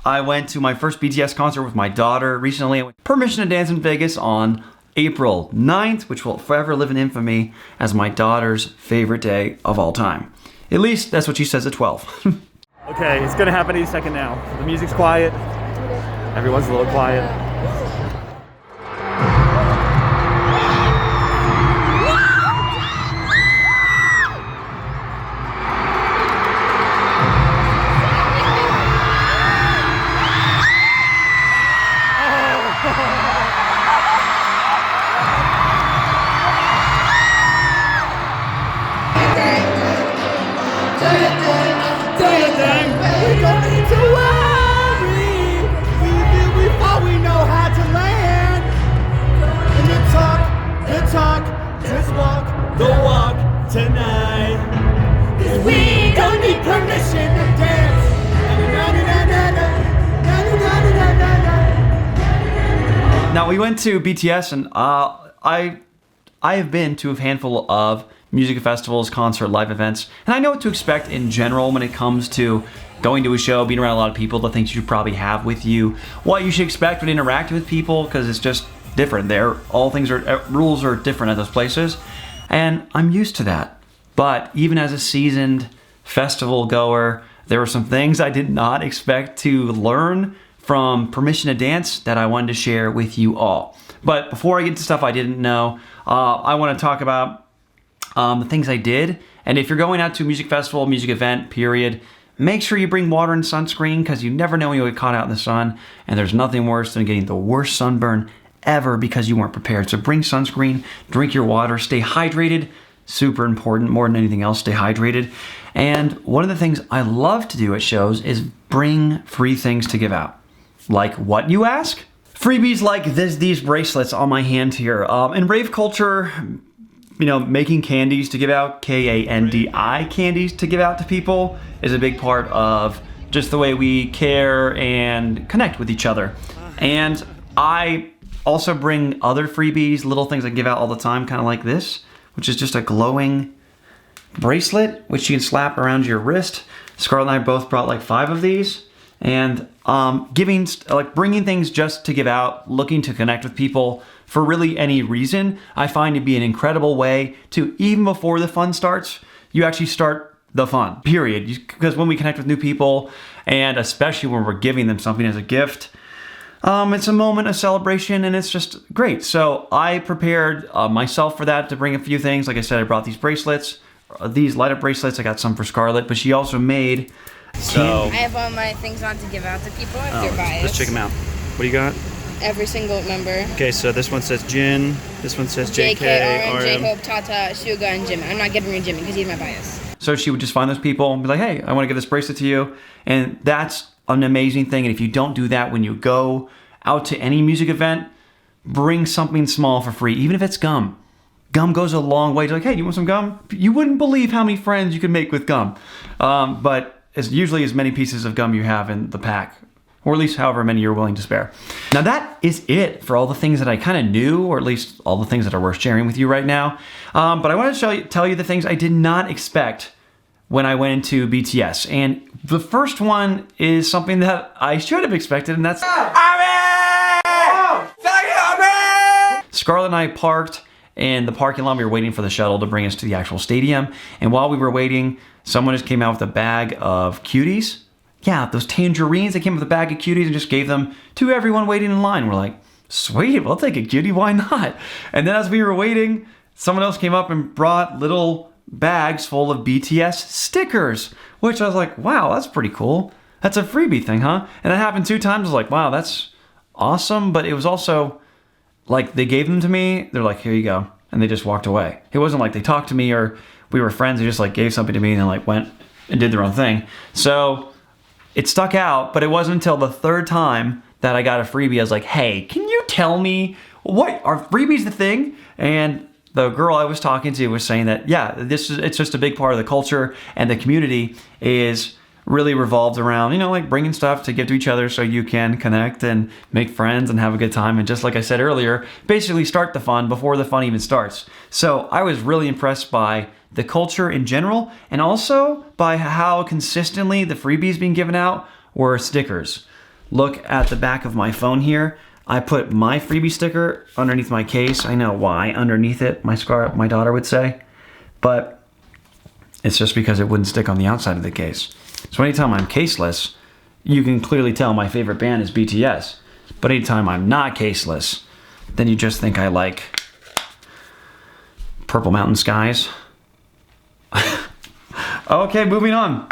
I went to my first BTS concert with my daughter recently. Permission to Dance in Vegas on April 9th, which will forever live in infamy as my daughter's favorite day of all time. At least that's what she says at 12. Okay, it's gonna happen any second now. The music's quiet. Everyone's a little quiet. Tonight, 'cause we don't need permission to dance. Now we went to BTS, and I have been to a handful of music festivals, concert, live events, and I know what to expect in general when it comes to going to a show, being around a lot of people, the things you should probably have with you, what you should expect when interacting with people, because it's just different. Rules are different at those places. And I'm used to that. But even as a seasoned festival goer, there were some things I did not expect to learn from Permission to Dance that I wanted to share with you all. But before I get to stuff I didn't know, I want to talk about the things I did. And if you're going out to a music festival, music event, period, make sure you bring water and sunscreen, because you never know when you'll get caught out in the sun. And there's nothing worse than getting the worst sunburn ever because you weren't prepared. So bring sunscreen, drink your water, stay hydrated. Super important, more than anything else, stay hydrated. And one of the things I love to do at shows is bring free things to give out. Like what, you ask? Freebies like these bracelets on my hand here. In rave culture, making candies to give out, K-A-N-D-I candies to give out to people is a big part of just the way we care and connect with each other. And I also bring other freebies, little things I give out all the time, kind of like this, which is just a glowing bracelet, which you can slap around your wrist. Scarlett and I both brought like 5 of these. And bringing things just to give out, looking to connect with people for really any reason, I find to be an incredible way to, even before the fun starts, you actually start the fun, period. Because when we connect with new people, and especially when we're giving them something as a gift, it's a moment of celebration, and it's just great. So I prepared myself for that, to bring a few things. Like I said, I brought these bracelets, these light up bracelets. I got some for Scarlett, but she also made. So I have all my things on to give out to people if you're biased. Let's check them out. What do you got? Every single member. Okay, so this one says Jin, this one says JK, RM, J-Hope, Tata, Suga, and Jimin. I'm not giving her Jimin because he's my bias. So she would just find those people and be like, hey, I want to give this bracelet to you. And that's an amazing thing. And if you don't do that when you go out to any music event, bring something small for free, even if it's gum. Gum goes a long way. Like, hey, do you want some gum? You wouldn't believe how many friends you can make with gum. But it's usually as many pieces of gum you have in the pack, or at least however many you're willing to spare. Now that is it for all the things that I kind of knew, or at least all the things that are worth sharing with you right now. But I want to tell you the things I did not expect when I went into BTS. And the first one is something that I should have expected, and that's Scarlett and I parked in the parking lot. We were waiting for the shuttle to bring us to the actual stadium. And while we were waiting, someone just came out with a bag of cuties. Yeah, those tangerines. They came with a bag of cuties and just gave them to everyone waiting in line. We're like, sweet, we'll take a cutie, why not? And then as we were waiting, someone else came up and brought little bags full of BTS stickers, which I was like, wow, that's pretty cool. That's a freebie thing, huh? And that happened 2 times. I was like, wow, that's awesome. But it was also like they gave them to me. They're like, here you go. And they just walked away. It wasn't like they talked to me or we were friends. They just like gave something to me and then like went and did their own thing. So it stuck out, but it wasn't until the 3rd time that I got a freebie. I was like, hey, can you tell me, what are freebies the thing? And the girl I was talking to was saying that, yeah, it's just a big part of the culture, and the community is really revolved around, like bringing stuff to give to each other so you can connect and make friends and have a good time. And just like I said earlier, basically start the fun before the fun even starts. So I was really impressed by the culture in general, and also by how consistently the freebies being given out were stickers. look at the back of my phone here, I put my freebie sticker underneath my case. I know why underneath it, my daughter would say, but it's just because it wouldn't stick on the outside of the case. So anytime I'm caseless, you can clearly tell my favorite band is BTS. But anytime I'm not caseless, then you just think I like Purple Mountain Skies. Okay, moving on.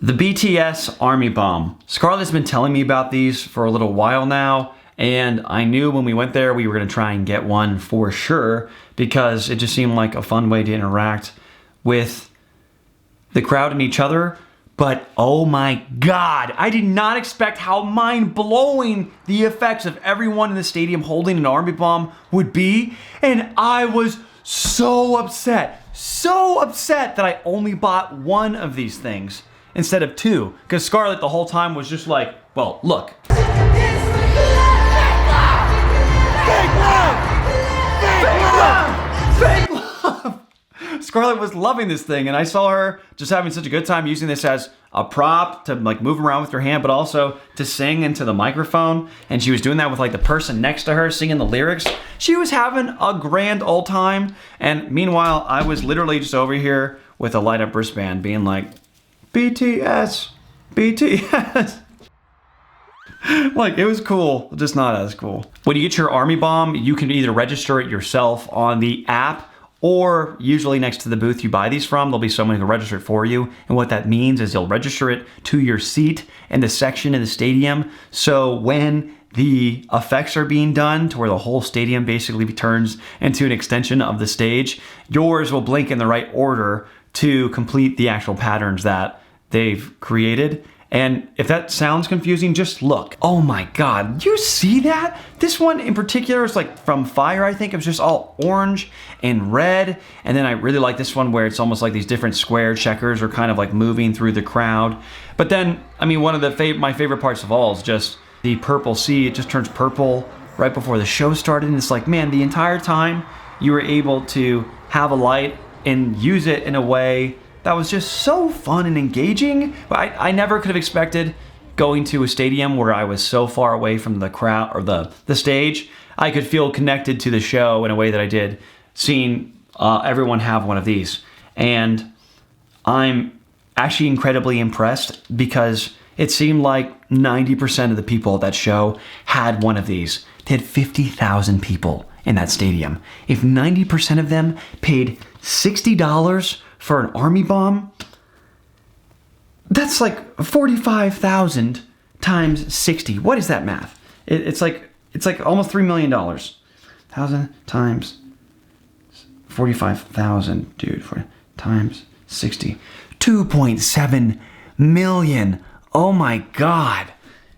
The BTS ARMY Bomb. Scarlett's been telling me about these for a little while now, and I knew when we went there we were going to try and get one for sure because it just seemed like a fun way to interact with the crowd and each other. But oh my God, I did not expect how mind-blowing the effects of everyone in the stadium holding an army bomb would be, and I was so upset that I only bought one of these things instead of two, because Scarlett the whole time was just like, well, look. Fake love! Fake love! Scarlett was loving this thing, and I saw her just having such a good time using this as a prop to like move around with her hand, but also to sing into the microphone. And she was doing that with like the person next to her singing the lyrics. She was having a grand old time. And meanwhile, I was literally just over here with a light up wristband being like, BTS, BTS. Like, it was cool, just not as cool. When you get your ARMY bomb, you can either register it yourself on the app, or usually next to the booth you buy these from, there'll be someone who can register it for you. And what that means is you'll register it to your seat in the section in the stadium. So when the effects are being done to where the whole stadium basically turns into an extension of the stage, yours will blink in the right order to complete the actual patterns that they've created. And if that sounds confusing, just look. Oh my God, you see that? This one in particular is like from Fire, I think. It was just all orange and red. And then I really like this one where it's almost like these different square checkers are kind of like moving through the crowd. But then, I mean, one of the my favorite parts of all is just the purple sea. It just turns purple right before the show started. And it's like, man, the entire time you were able to have a light and use it in a way that was just so fun and engaging. But I never could have expected going to a stadium where I was so far away from the crowd or the stage. I could feel connected to the show in a way that I did seeing everyone have one of these. And I'm actually incredibly impressed because it seemed like 90% of the people at that show had one of these. They had 50,000 people in that stadium. If 90% of them paid $60 for an ARMY bomb, that's like 45,000 times 60. What is that math? It's like almost $3 million. 1,000 times 45,000, dude, times 60. 2.7 million. Oh my God.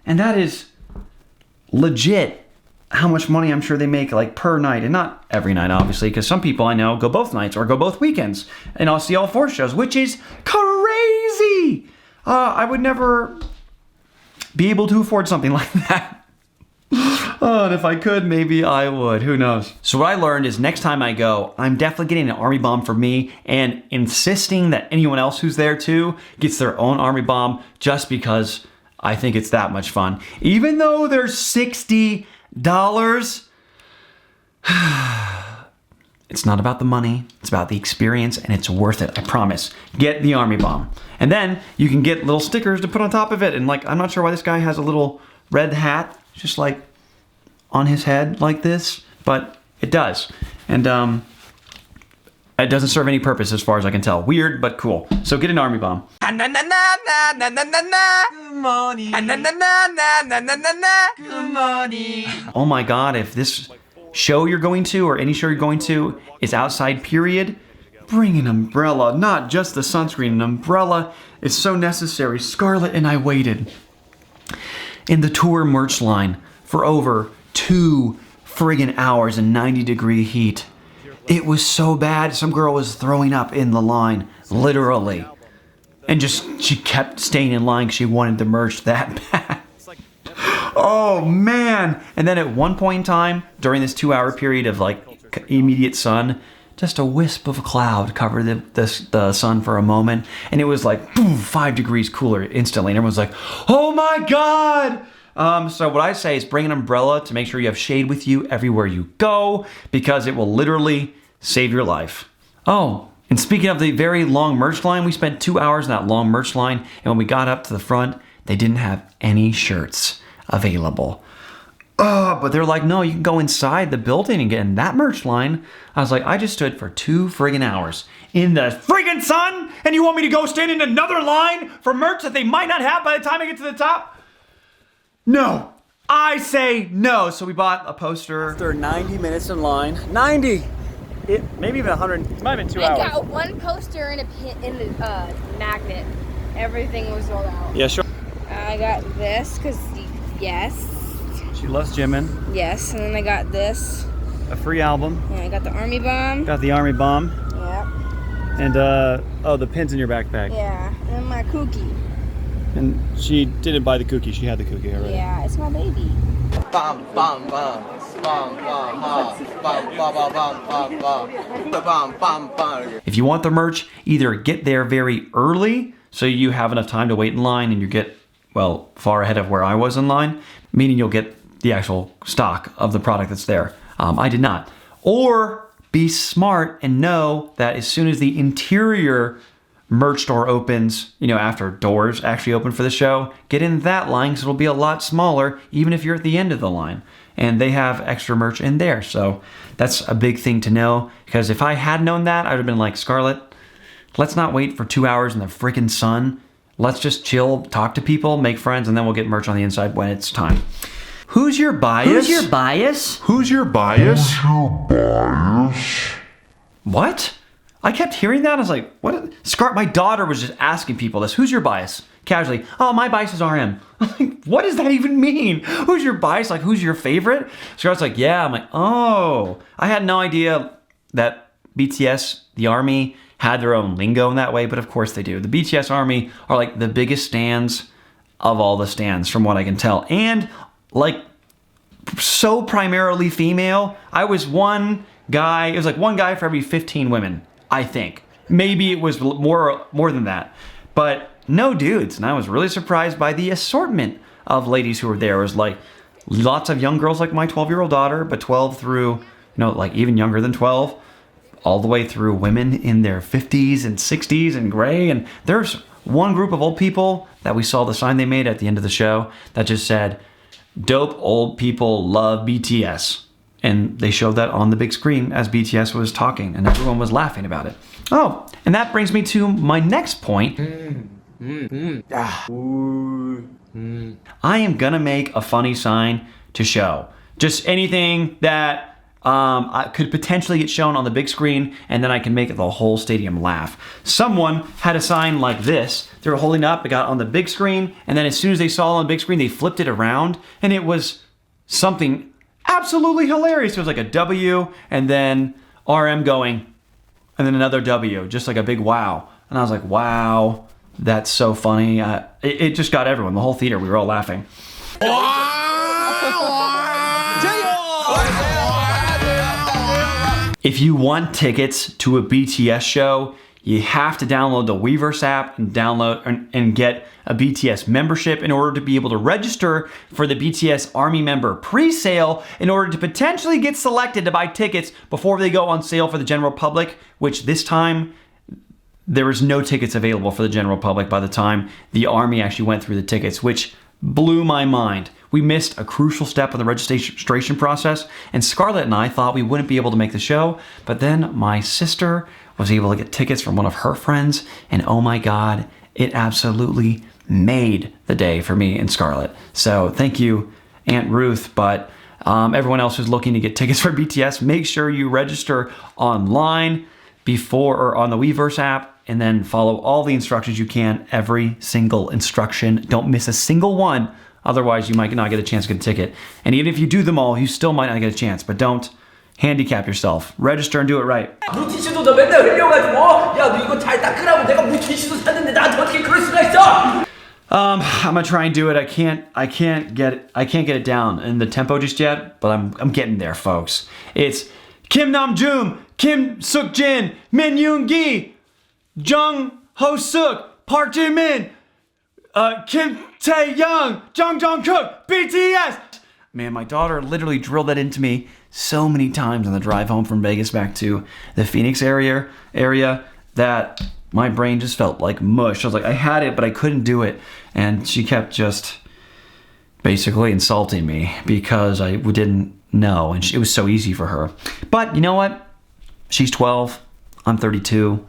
And that is legit how much money I'm sure they make like per night, and not every night obviously, because some people I know go both nights or go both weekends and I'll see all 4 shows, which is crazy. I would never be able to afford something like that. And if I could, maybe I would, who knows. So what I learned is next time I go, I'm definitely getting an ARMY bomb for me and insisting that anyone else who's there too gets their own ARMY bomb, just because I think it's that much fun. Even though they're $60, it's not about the money, it's about the experience, and it's worth it, I promise. Get the ARMY bomb. And then you can get little stickers to put on top of it. And like, I'm not sure why this guy has a little red hat just like on his head like this, but it does. And it doesn't serve any purpose as far as I can tell. Weird, but cool. So get an ARMY bomb. Good morning. Good morning. Oh my God, if this show you're going to, or any show you're going to, is outside, period, bring an umbrella, not just the sunscreen. An umbrella is so necessary. Scarlett and I waited in the tour merch line for over 2 friggin' hours in 90-degree heat. It was so bad, some girl was throwing up in the line, literally. And she kept staying in line because she wanted the merch that bad. Oh man. And then at one point in time, during this 2-hour period of like immediate sun, just a wisp of a cloud covered the sun for a moment, and it was like boom, 5 degrees cooler instantly, and everyone's like, oh my God! So what I say is bring an umbrella to make sure you have shade with you everywhere you go, because it will literally save your life. Oh, and speaking of the very long merch line, we spent 2 hours in that long merch line, and when we got up to the front, they didn't have any shirts available. But they're like, no, you can go inside the building and get in that merch line. I was like, I just stood for 2 friggin' hours in the friggin' sun, and you want me to go stand in another line for merch that they might not have by the time I get to the top? No, I say no. So we bought a poster. After 90 minutes in line, 90! Maybe even 100, it might have been 2 hours. I got one poster and a pin in the magnet. Everything was sold out. Yeah, sure. I got this, because yes. She loves Jimin. Yes, and then I got this. A free album. And I got the Army bomb. Got the Army bomb. Yep. And, oh, the pins in your backpack. Yeah, and my cookie. And she didn't buy the cookie. She had the cookie already. Yeah, it's my baby. Bam, bam, bam. Bam, bam, bam. Bam, bam, bam, bam, bam. Bam, bam. If you want the merch, either get there very early so you have enough time to wait in line and you get, well, far ahead of where I was in line, meaning you'll get the actual stock of the product that's there. I did not. Or be smart and know that as soon as the interior merch store opens, after doors actually open for the show, get in that line because it'll be a lot smaller even if you're at the end of the line. And they have extra merch in there. So that's a big thing to know, because if I had known that, I would have been like, Scarlett, let's not wait for 2 hours in the freaking sun. Let's just chill, talk to people, make friends, and then we'll get merch on the inside when it's time. Who's your bias? Who's your bias? Who's your bias? What? I kept hearing that. I was like, what? My daughter was just asking people this. Who's your bias? Casually. Oh, my bias is RM. I'm like, what does that even mean? Who's your bias? Like, who's your favorite? Scarlett's like, yeah. I'm like, oh. I had no idea that BTS, the ARMY, had their own lingo in that way, but of course they do. The BTS ARMY are like the biggest stans of all the stans, from what I can tell. And like, so primarily female. I was one guy, it was like one guy for every 15 women, I think. Maybe it was more than that. But no dudes, and I was really surprised by the assortment of ladies who were there. It was like lots of young girls like my 12-year-old daughter, but 12 through, like even younger than 12, all the way through women in their 50s and 60s and gray. And there's one group of old people that we saw the sign they made at the end of the show that just said, dope old people love BTS. And they showed that on the big screen as BTS was talking, and everyone was laughing about it. Oh, and that brings me to my next point. I am gonna make a funny sign to show. Just anything that could potentially get shown on the big screen, and then I can make the whole stadium laugh. Someone had a sign like this. They were holding up, it got on the big screen, and then as soon as they saw it on the big screen, they flipped it around, and it was something absolutely hilarious. It was like a W, and then RM going, and then another W, just like a big wow. And I was like, wow, that's so funny. It just got everyone, the whole theater, we were all laughing. If you want tickets to a BTS show, you have to download the Weverse app and and get a BTS membership in order to be able to register for the BTS ARMY member pre-sale in order to potentially get selected to buy tickets before they go on sale for the general public, which this time there was no tickets available for the general public by the time the ARMY actually went through the tickets, which blew my mind. We missed a crucial step of the registration process, and Scarlett and I thought we wouldn't be able to make the show, but then my sister was able to get tickets from one of her friends, and oh my God, it absolutely made the day for me and Scarlett. So thank you, Aunt Ruth, but everyone else who's looking to get tickets for BTS, make sure you register online before or on the Weverse app, and then follow all the instructions you can, every single instruction. Don't miss a single one, otherwise you might not get a chance to get a ticket. And even if you do them all, you still might not get a chance, but don't handicap yourself. Register and do it right. 물티슈도 너 맨날 흘려가지고 야 너 이거 잘 닦으라고 내가 물티슈도 샀는데 나한테 어떻게 그럴 수가 있어? I'm gonna try and do it. I can't get it down in the tempo just yet, but I'm getting there, folks. It's Kim Namjoon, Kim Seokjin, Min Yoongi, Jung Ho-suk, Park Jimin, Kim Taehyung, Jung Jungkook, BTS. Man, my daughter literally drilled that into me so many times on the drive home from Vegas back to the Phoenix area that my brain just felt like mush. I was like, I had it, but I couldn't do it. And she kept just basically insulting me because I didn't know, and it was so easy for her. But you know what? She's 12. I'm 32.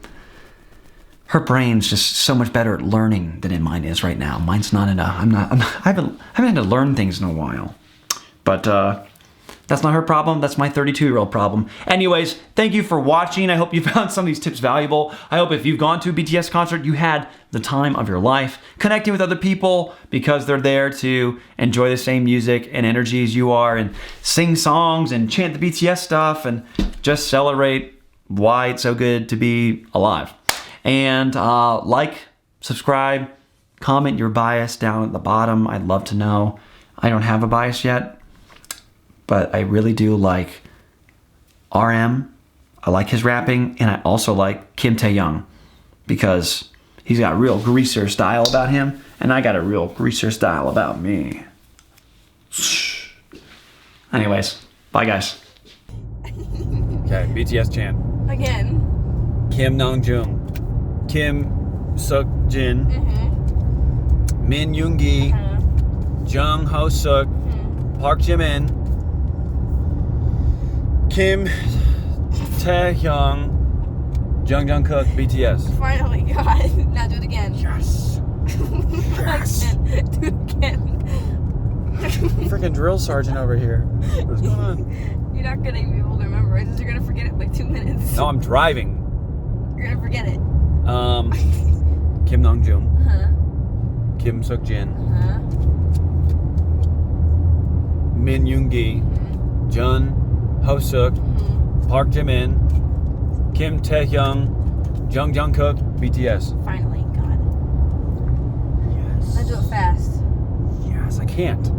Her brain's just so much better at learning than mine is right now. Mine's not enough. I haven't had to learn things in a while. But that's not her problem. That's my 32-year-old problem. Anyways, thank you for watching. I hope you found some of these tips valuable. I hope if you've gone to a BTS concert, you had the time of your life connecting with other people because they're there to enjoy the same music and energy as you are and sing songs and chant the BTS stuff and just celebrate why it's so good to be alive. And like, subscribe, comment your bias down at the bottom. I'd love to know. I don't have a bias yet, but I really do like RM. I like his rapping, and I also like Kim Taehyung because he's got real greaser style about him, and I got a real greaser style about me. Anyways, bye guys. Okay, BTS chant. Again. Kim Namjoon, Kim Seokjin, Min Yoongi, Jung Ho-suk, Park Jimin, Kim Taehyung, Jung Jungkook, BTS. Finally, God. Now do it again. Yes. Yes. Again. Do it again. Freaking drill sergeant over here. What's going on? You're not gonna be able to remember it. You're gonna forget it in like 2 minutes. No, I'm driving. You're gonna forget it. Kim Namjoon, Kim Seokjin, Min Yoongi, Jun Ho-suk, Park Jimin, Kim Taehyung, Jung Jungkook, BTS. Finally, God. Yes. I do it fast. Yes, I can't.